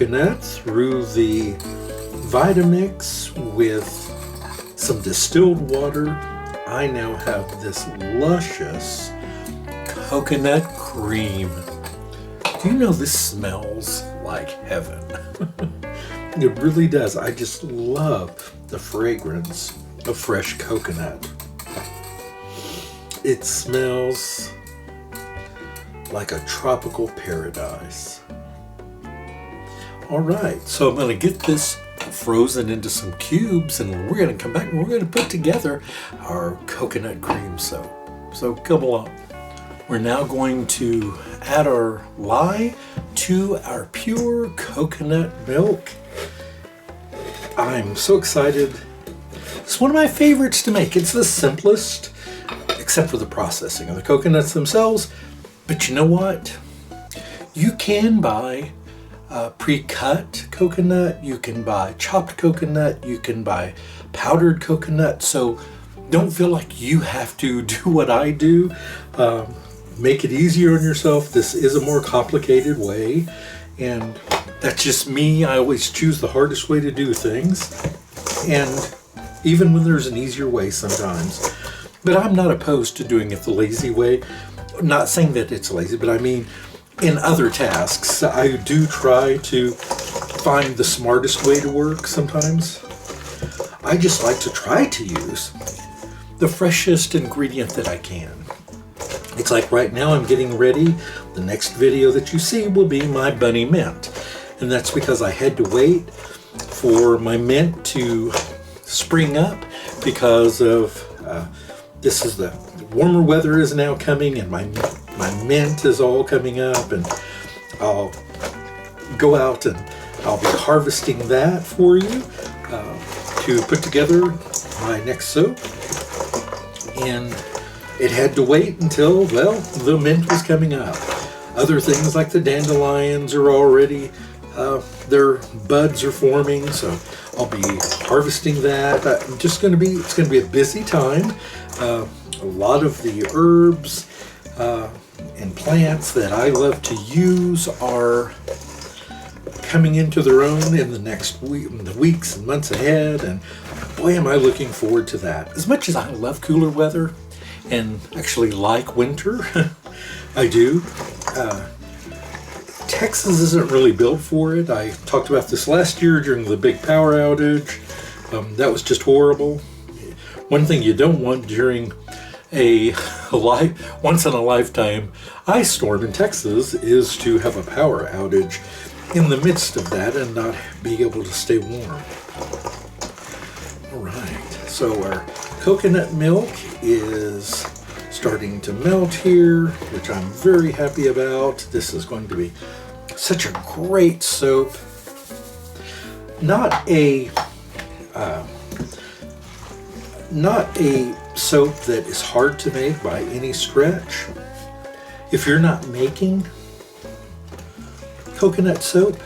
coconut through the Vitamix with some distilled water. I now have this luscious coconut cream. Do you know this smells like heaven? It really does. I just love the fragrance of fresh coconut. It smells like a tropical paradise. All right, so I'm going to get this frozen into some cubes, and we're going to come back and we're going to put together our coconut cream soap. So come along. We're now going to add our lye to our pure coconut milk. I'm so excited. It's one of my favorites to make. It's the simplest, except for the processing of the coconuts themselves. But you know what? You can buy pre-cut coconut, you can buy chopped coconut, you can buy powdered coconut. So don't feel like you have to do what I do. Make it easier on yourself. This is a more complicated way, and that's just me. I always choose the hardest way to do things, and even when there's an easier way sometimes. But I'm not opposed to doing it the lazy way. I'm not saying that it's lazy, but I mean in other tasks, I do try to find the smartest way to work sometimes. I just like to try to use the freshest ingredient that I can. It's like right now I'm getting ready. The next video that you see will be my bunny mint. And that's because I had to wait for my mint to spring up because of this is the warmer weather is now coming, and my mint is all coming up, and I'll go out and I'll be harvesting that for you to put together my next soap. And it had to wait until, well, the mint was coming up. Other things like the dandelions are already, their buds are forming, so I'll be harvesting that. It's going to be a busy time. A lot of the herbs and plants that I love to use are coming into their own in the next week, in the weeks and months ahead, and boy, am I looking forward to that. As much as I love cooler weather and actually like winter, I do. Texas isn't really built for it. I talked about this last year during the big power outage. That was just horrible. One thing you don't want during a once in a lifetime ice storm in Texas is to have a power outage in the midst of that and not be able to stay warm. All right, so our coconut milk is starting to melt here, which I'm very happy about. This is going to be such a great soap. Not a soap that is hard to make by any stretch. If you're not making coconut soap,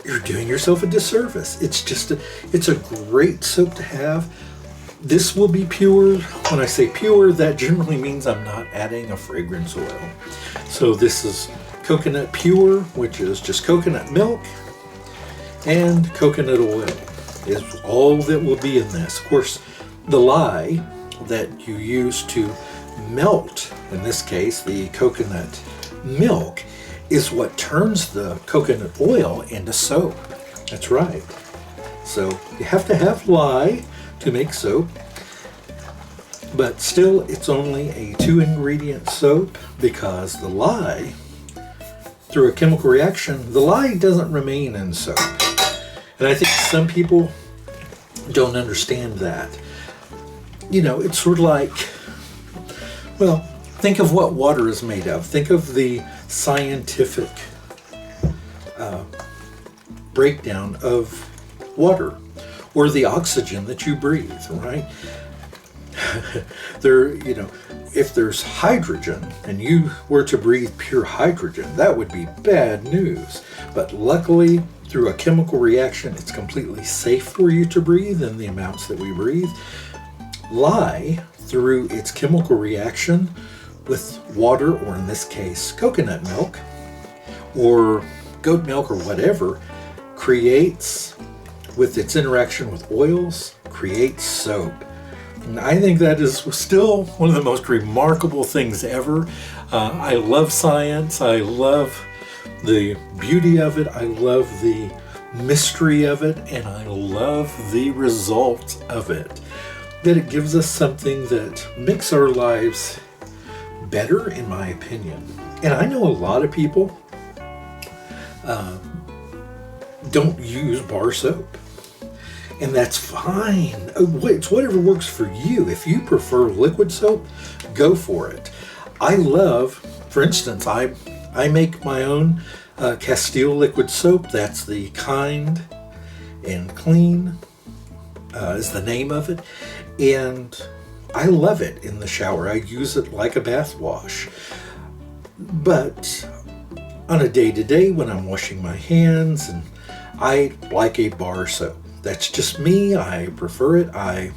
you're doing yourself a disservice. It's a great soap to have. This will be pure. When I say pure, that generally means I'm not adding a fragrance oil. So this is coconut pure, which is just coconut milk and coconut oil is all that will be in this. Of course, the lye that you use to melt, in this case, the coconut milk, is what turns the coconut oil into soap. That's right. So you have to have lye to make soap, but still it's only a 2-ingredient soap because the lye, through a chemical reaction, the lye doesn't remain in soap. And I think some people don't understand that. You know, it's sort of like, well, think of what water is made of. Think of the scientific breakdown of water, or the oxygen that you breathe, right? If there's hydrogen and you were to breathe pure hydrogen, that would be bad news. But luckily, through a chemical reaction, it's completely safe for you to breathe in the amounts that we breathe. Lye, through its chemical reaction with water, or in this case, coconut milk, or goat milk, or whatever, creates, with its interaction with oils, creates soap. And I think that is still one of the most remarkable things ever. I love science. I love the beauty of it. I love the mystery of it. And I love the results of it. That it gives us something that makes our lives better, in my opinion. And I know a lot of people don't use bar soap. And that's fine. It's whatever works for you. If you prefer liquid soap, go for it. I love, for instance, I make my own Castile liquid soap. That's the Kind and Clean is the name of it. And I love it in the shower. I use it like a bath wash. But on a day-to-day when I'm washing my hands, and I like a bar soap. That's just me. I prefer it. I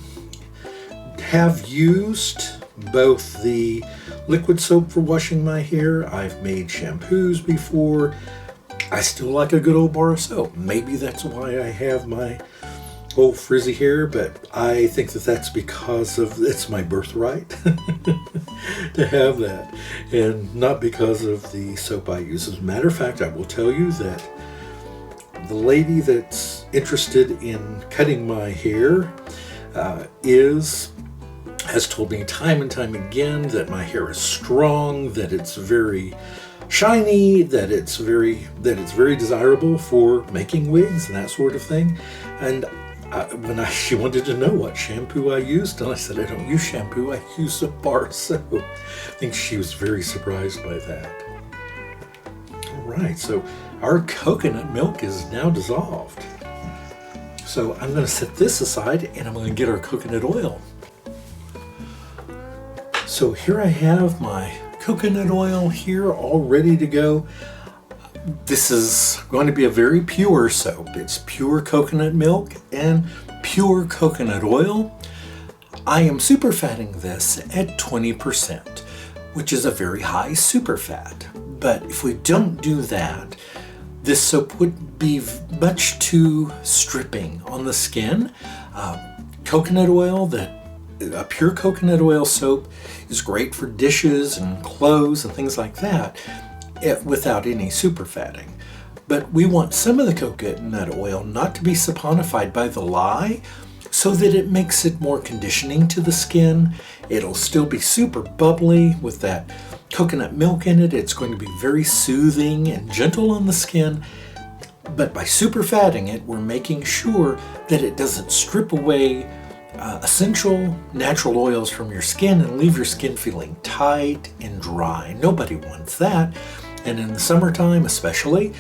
have used both the liquid soap for washing my hair. I've made shampoos before. I still like a good old bar of soap. Maybe that's why I have my old frizzy hair, but I think that that's because of it's my birthright to have that, and not because of the soap I use. As a matter of fact, I will tell you that the lady that's interested in cutting my hair has told me time and time again that my hair is strong, that it's very shiny, that it's very desirable for making wigs and that sort of thing. And she wanted to know what shampoo I used, and I said I don't use shampoo, I use a bar soap. I think she was very surprised by that. All right, so our coconut milk is now dissolved. So I'm going to set this aside and I'm going to get our coconut oil. So here I have my coconut oil here all ready to go. This is going to be a very pure soap. It's pure coconut milk and pure coconut oil. I am superfatting this at 20%, which is a very high superfat. But if we don't do that, this soap would be much too stripping on the skin. Coconut oil, a pure coconut oil soap is great for dishes and clothes and things like that without any superfatting. But we want some of the coconut oil not to be saponified by the lye, so that it makes it more conditioning to the skin. It'll still be super bubbly with that coconut milk in it. It's going to be very soothing and gentle on the skin. But by superfatting it, we're making sure that it doesn't strip away essential natural oils from your skin and leave your skin feeling tight and dry. Nobody wants that. And in the summertime especially,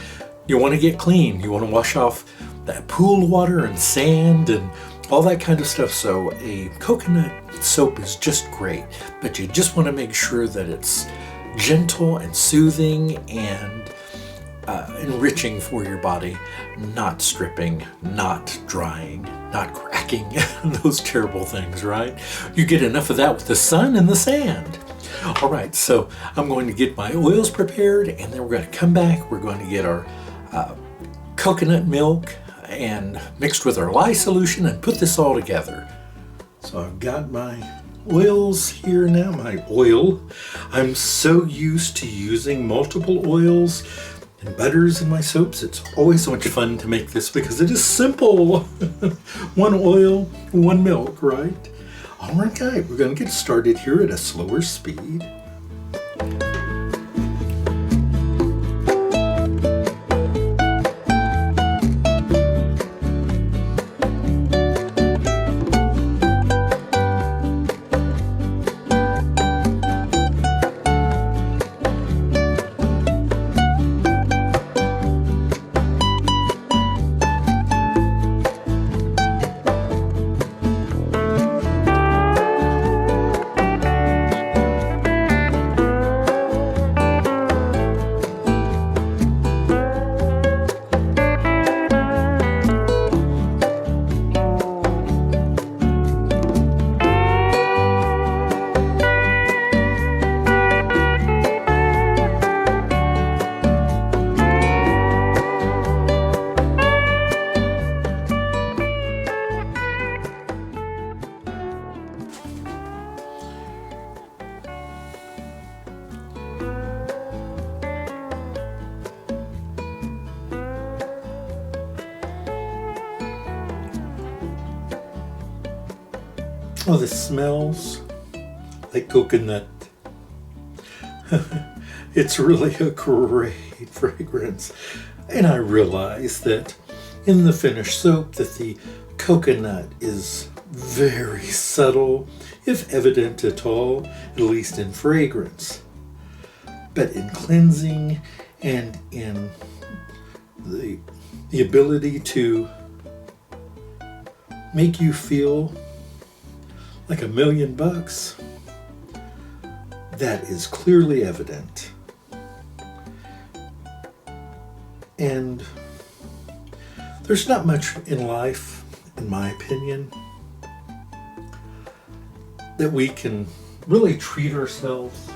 you want to get clean. You want to wash off that pool water and sand and all that kind of stuff. So a coconut soap is just great, but you just want to make sure that it's gentle and soothing and enriching for your body, not stripping, not drying, not cracking, those terrible things, right? You get enough of that with the sun and the sand. All right, so I'm going to get my oils prepared, and then we're going to come back. We're going to get our coconut milk and mixed with our lye solution and put this all together. So I've got my oils here now, my oil. I'm so used to using multiple oils and butters in my soaps. It's always so much fun to make this because it is simple. One oil, one milk, right? All right, guys, we're going to get started here at a slower speed. Oh, this smells like coconut. It's really a great fragrance. And I realize that in the finished soap that the coconut is very subtle, if evident at all, at least in fragrance. But in cleansing and in the ability to make you feel like $1,000,000, that is clearly evident. And there's not much in life, in my opinion, that we can really treat ourselves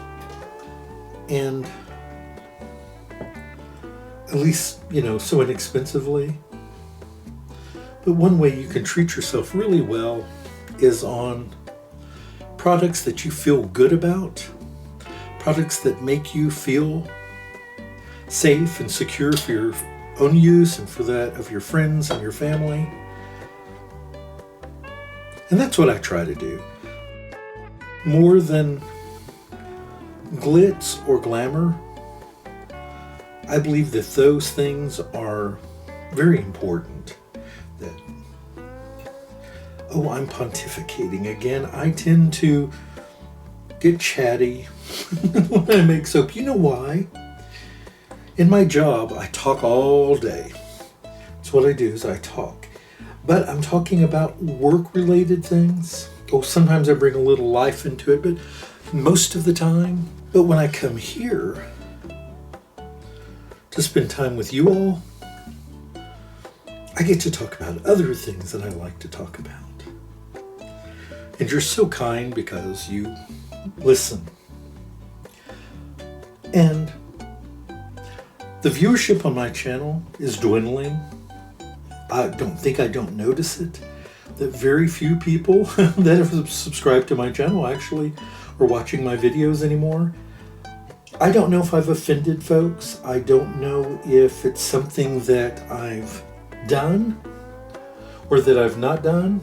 and at least, so inexpensively. But one way you can treat yourself really well is on products that you feel good about, products that make you feel safe and secure for your own use and for that of your friends and your family. And that's what I try to do. More than glitz or glamour, I believe that those things are very important. I'm pontificating again. I tend to get chatty when I make soap. You know why? In my job, I talk all day. That's what I do, is I talk. But I'm talking about work-related things. Sometimes I bring a little life into it, but most of the time. But when I come here to spend time with you all, I get to talk about other things that I like to talk about. And you're so kind because you listen. And the viewership on my channel is dwindling. I don't notice it. That very few people that have subscribed to my channel actually are watching my videos anymore. I don't know if I've offended folks. I don't know if it's something that I've done or that I've not done.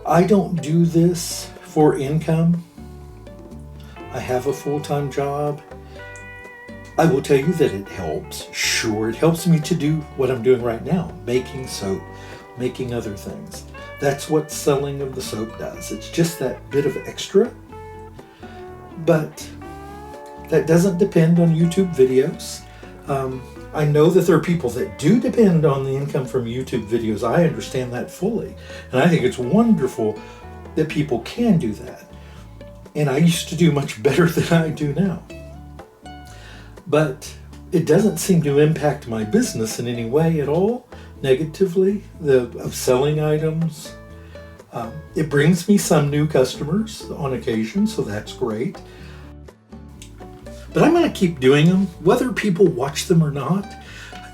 I don't do this for income. I have a full-time job. I will tell you that it helps. Sure, it helps me to do what I'm doing right now, making soap, making other things. That's what selling of the soap does. It's just that bit of extra. But that doesn't depend on YouTube videos. I know that there are people that do depend on the income from YouTube videos. I understand that fully. And I think it's wonderful that people can do that. And I used to do much better than I do now. But it doesn't seem to impact my business in any way at all, negatively, of selling items. It brings me some new customers on occasion, so that's great. But I'm going to keep doing them, whether people watch them or not.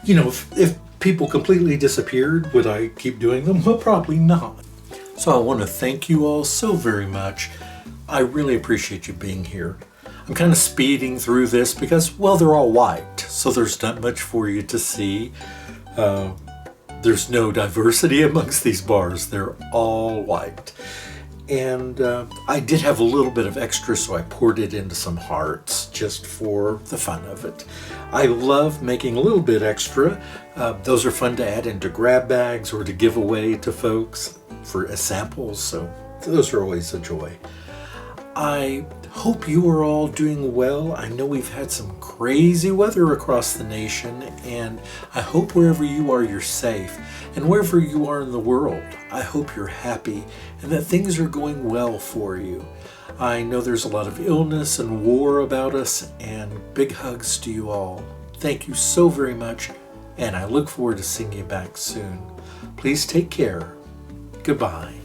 If people completely disappeared, would I keep doing them? Well, probably not. So I want to thank you all so very much. I really appreciate you being here. I'm kind of speeding through this because, well, they're all white, so there's not much for you to see. There's no diversity amongst these bars. They're all white. And I did have a little bit of extra, so I poured it into some hearts just for the fun of it. I love making a little bit extra. Those are fun to add into grab bags or to give away to folks as samples, so those are always a joy. I hope you are all doing well. I know we've had some crazy weather across the nation, and I hope wherever you are, you're safe. And wherever you are in the world, I hope you're happy and that things are going well for you. I know there's a lot of illness and war about us, and big hugs to you all. Thank you so very much, and I look forward to seeing you back soon. Please take care. Goodbye.